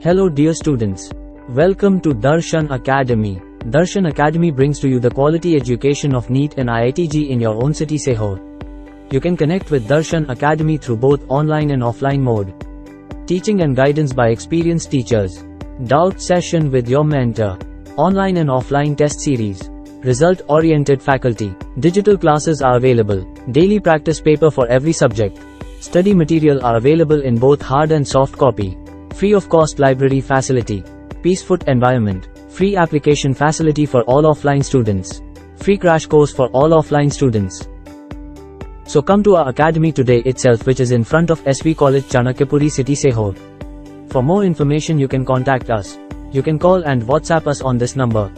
Hello dear students. Welcome to Darshan Academy. Darshan Academy brings to you the quality education of Neet and iit-jee in your own city Sehor. You can connect with Darshan Academy through both online and offline mode. Teaching and guidance by experienced teachers. Doubt session with your mentor. Online and offline test series. Result-oriented faculty. Digital classes are available. Daily practice paper for every subject. Study material are available in both hard and soft copy. Free of cost library facility. Peaceful environment. Free application facility for all offline students. Free crash course for all offline students. So come to our academy today itself, which is in front of SV College, Chanakyapuri City, Sehor. For more information you can contact us. You can call and WhatsApp us on this number.